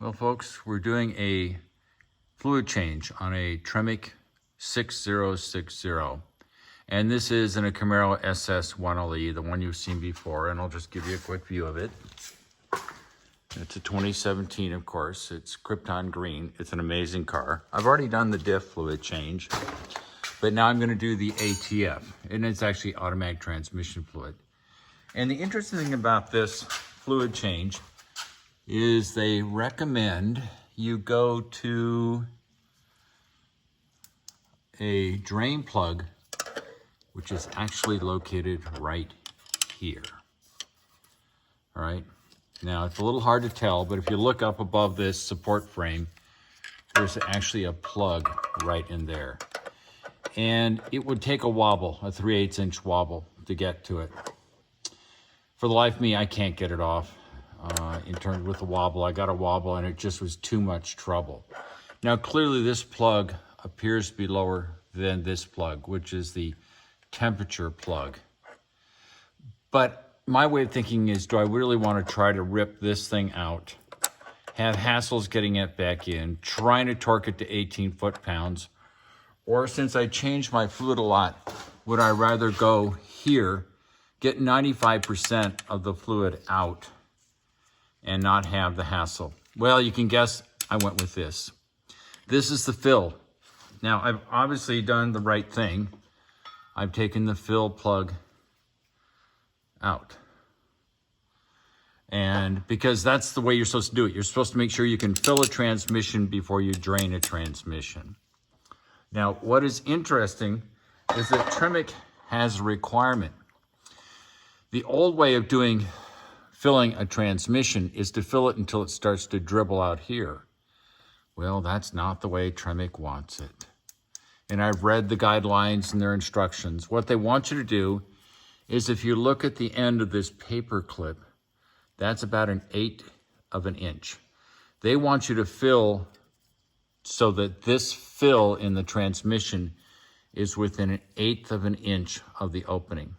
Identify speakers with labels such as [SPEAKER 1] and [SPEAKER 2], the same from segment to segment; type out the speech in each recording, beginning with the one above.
[SPEAKER 1] Well, folks, we're doing a fluid change on a Tremec 6060. And this is in a Camaro SS 1LE, the one you've seen before, and I'll just give you a quick view of it. It's a 2017, of course. It's Krypton green. It's an amazing car. I've already done the diff fluid change, but now I'm going to do the ATF, and it's actually automatic transmission fluid. And the interesting thing about this fluid change is they recommend you go to a drain plug, which is actually located right here. All right, now it's a little hard to tell, but if you look up above this support frame, there's actually a plug right in there. And it would take a wobble, a 3/8 inch wobble, to get to it. For the life of me, I can't get it off. In terms with the wobble, I got a wobble and it just was too much trouble. Now clearly this plug appears to be lower than this plug, which is the temperature plug. But my way of thinking is, do I really want to try to rip this thing out, have hassles getting it back in, trying to torque it to 18 foot-pounds, or since I changed my fluid a lot, would I rather go here, get 95% of the fluid out, and not have the hassle? Well, you can guess I went with this. This is the fill. Now, I've obviously done the right thing. I've taken the fill plug out. And because that's the way you're supposed to do it. You're supposed to make sure you can fill a transmission before you drain a transmission. Now, what is interesting is that Tremec has a requirement. The old way of filling a transmission is to fill it until it starts to dribble out here. Well, that's not the way Tremec wants it. And I've read the guidelines and their instructions. What they want you to do is, if you look at the end of this paper clip, that's about 1/8 of an inch. They want you to fill so that this fill in the transmission is within 1/8 of an inch of the opening.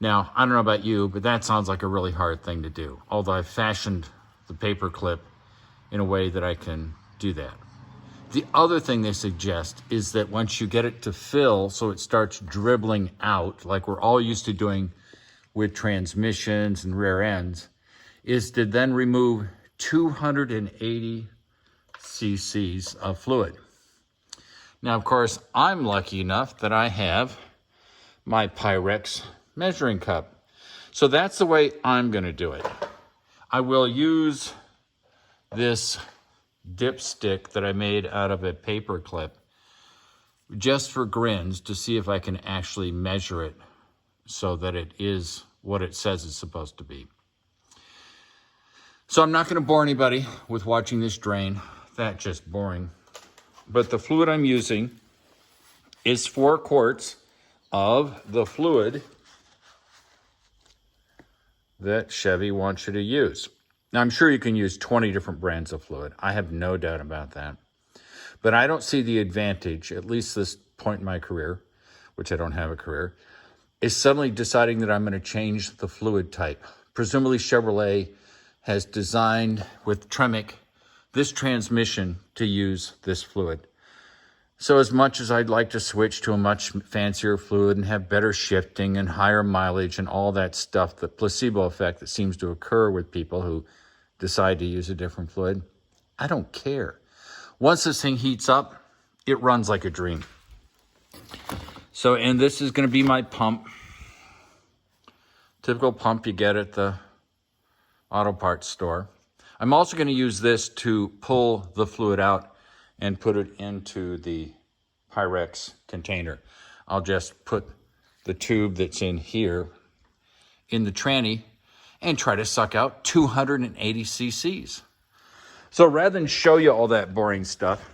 [SPEAKER 1] Now, I don't know about you, but that sounds like a really hard thing to do, although I've fashioned the paper clip in a way that I can do that. The other thing they suggest is that once you get it to fill so it starts dribbling out, like we're all used to doing with transmissions and rear ends, is to then remove 280 cc's of fluid. Now, of course, I'm lucky enough that I have my Pyrex measuring cup. So that's the way I'm going to do it. I will use this dipstick that I made out of a paper clip just for grins to see if I can actually measure it so that it is what it says it's supposed to be. So I'm not going to bore anybody with watching this drain. That's just boring. But the fluid I'm using is 4 quarts of the fluid that Chevy wants you to use. Now, I'm sure you can use 20 different brands of fluid. I have no doubt about that. But I don't see the advantage, at least this point in my career, which I don't have a career, is suddenly deciding that I'm going to change the fluid type. Presumably Chevrolet has designed with Tremec this transmission to use this fluid. So as much as I'd like to switch to a much fancier fluid and have better shifting and higher mileage and all that stuff, the placebo effect that seems to occur with people who decide to use a different fluid, I don't care. Once this thing heats up, it runs like a dream. So, and this is going to be my pump. Typical pump you get at the auto parts store. I'm also going to use this to pull the fluid out and put it into the Pyrex container. I'll just put the tube that's in here in the tranny and try to suck out 280 cc's. So rather than show you all that boring stuff,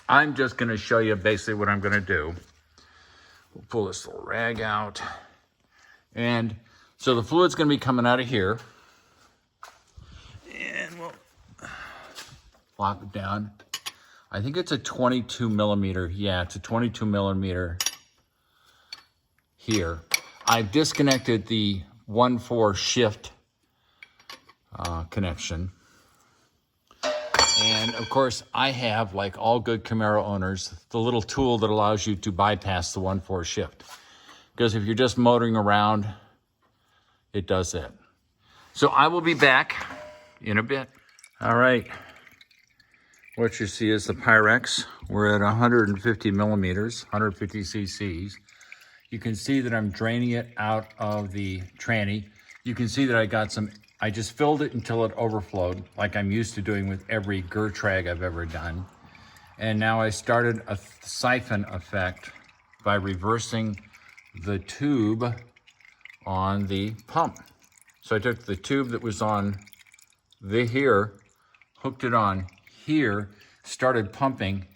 [SPEAKER 1] I'm just going to show you basically what I'm going to do. We'll pull this little rag out. And so the fluid's going to be coming out of here. And we'll flop it down. I think it's a 22 millimeter. Yeah, it's a 22 millimeter here. I've disconnected the 1/4 shift connection. And of course, I have, like all good Camaro owners, the little tool that allows you to bypass the 1/4 shift. Because if you're just motoring around, it does that. So I will be back in a bit. All right. What you see is the Pyrex. We're at 150 millimeters, 150 cc's. You can see that I'm draining it out of the tranny. You can see that I just filled it until it overflowed, like I'm used to doing with every Gertrag I've ever done. And now I started a siphon effect by reversing the tube on the pump. So I took the tube that was on here, hooked it on here, started pumping,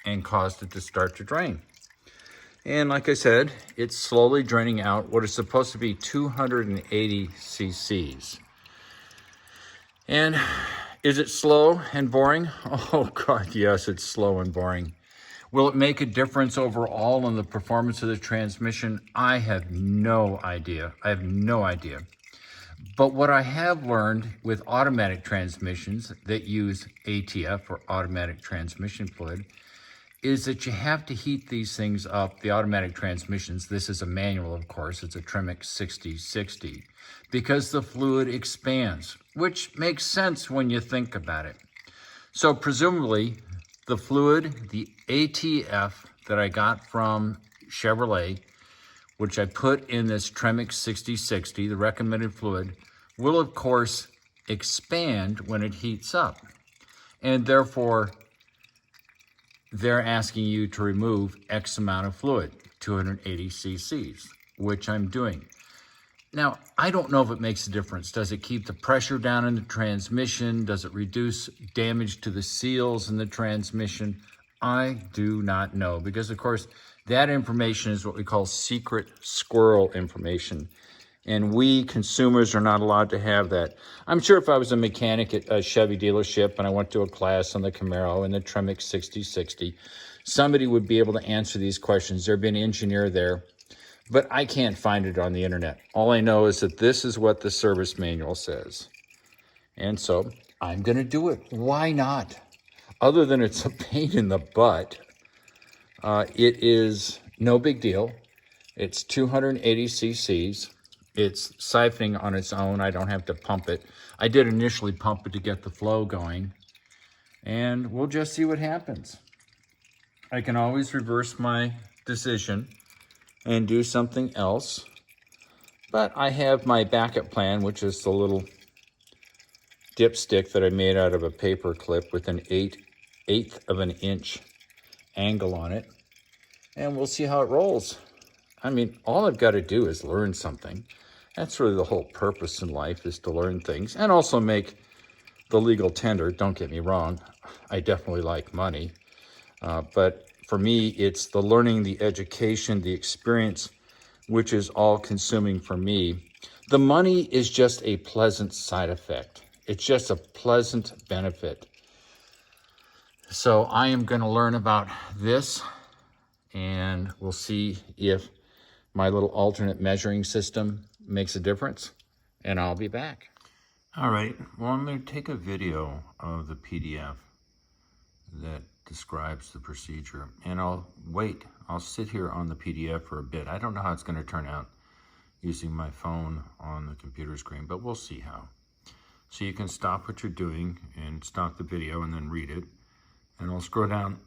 [SPEAKER 1] and caused it to start to drain. And like I said, it's slowly draining out what is supposed to be 280 cc's. And is it slow and boring? Oh God, yes, it's slow and boring. Will it make a difference overall on the performance of the transmission? I have no idea. But what I have learned with automatic transmissions that use ATF, or automatic transmission fluid, is that you have to heat these things up, the automatic transmissions. This is a manual, of course. It's a Tremec 6060, because the fluid expands, which makes sense when you think about it. So presumably, the fluid, the ATF that I got from Chevrolet, which I put in this Tremec 6060, the recommended fluid, will of course expand when it heats up. And therefore, they're asking you to remove X amount of fluid, 280 cc's, which I'm doing. Now, I don't know if it makes a difference. Does it keep the pressure down in the transmission? Does it reduce damage to the seals in the transmission? I do not know, because of course, that information is what we call secret squirrel information. And we consumers are not allowed to have that. I'm sure if I was a mechanic at a Chevy dealership and I went to a class on the Camaro and the Tremec 6060, somebody would be able to answer these questions. There'd be an engineer there, but I can't find it on the internet. All I know is that this is what the service manual says. And so I'm gonna do it. Why not? Other than it's a pain in the butt, it is no big deal. It's 280 cc's. It's siphoning on its own. I don't have to pump it. I did initially pump it to get the flow going, and we'll just see what happens. I can always reverse my decision and do something else, but I have my backup plan, which is the little dipstick that I made out of a paper clip with an eighth of an inch angle on it, and we'll see how it rolls. I mean, all I've got to do is learn something. That's really the whole purpose in life, is to learn things and also make the legal tender. Don't get me wrong. I definitely like money. But for me, it's the learning, the education, the experience, which is all consuming for me. The money is just a pleasant side effect. It's just a pleasant benefit. So I am going to learn about this, and we'll see if my little alternate measuring system makes a difference, and I'll be back. All right, well, I'm going to take a video of the PDF that describes the procedure, and I'll sit here on the PDF for a bit. I don't know how it's going to turn out using my phone on the computer screen, but we'll see how. So you can stop what you're doing and stop the video and then read it, and I'll scroll down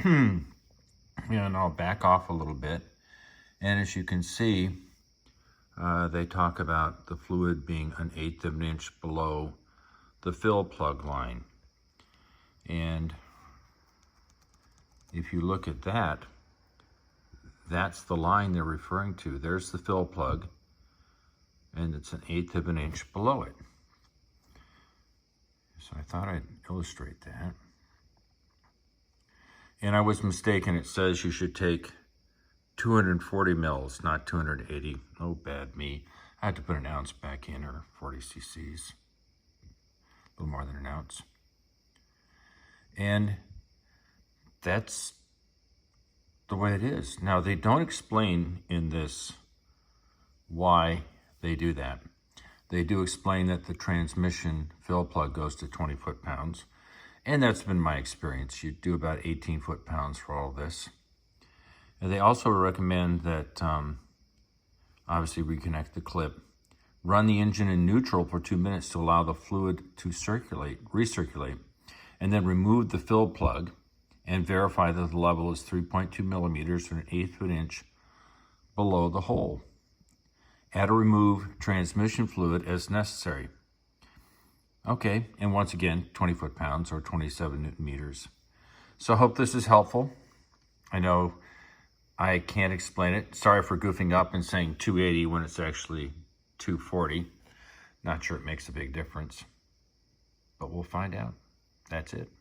[SPEAKER 1] and I'll back off a little bit. And as you can see, they talk about the fluid being 1/8 of an inch below the fill plug line. And if you look at that, that's the line they're referring to. There's the fill plug, and it's 1/8 of an inch below it. So I thought I'd illustrate that. And I was mistaken. It says you should take 240 mils, not 280. Oh, bad me. I had to put an ounce back in, or 40 cc's. A little more than an ounce. And that's the way it is. Now, they don't explain in this why they do that. They do explain that the transmission fill plug goes to 20 foot-pounds, And that's been my experience. You do about 18 foot-pounds for all this. And they also recommend that, obviously, reconnect the clip. Run the engine in neutral for 2 minutes to allow the fluid to recirculate, and then remove the fill plug and verify that the level is 3.2 millimeters or 1/8 of an inch below the hole. Add or remove transmission fluid as necessary. Okay, and once again, 20 foot-pounds or 27 Newton meters. So I hope this is helpful. I know I can't explain it. Sorry for goofing up and saying 280 when it's actually 240. Not sure it makes a big difference, but we'll find out. That's it.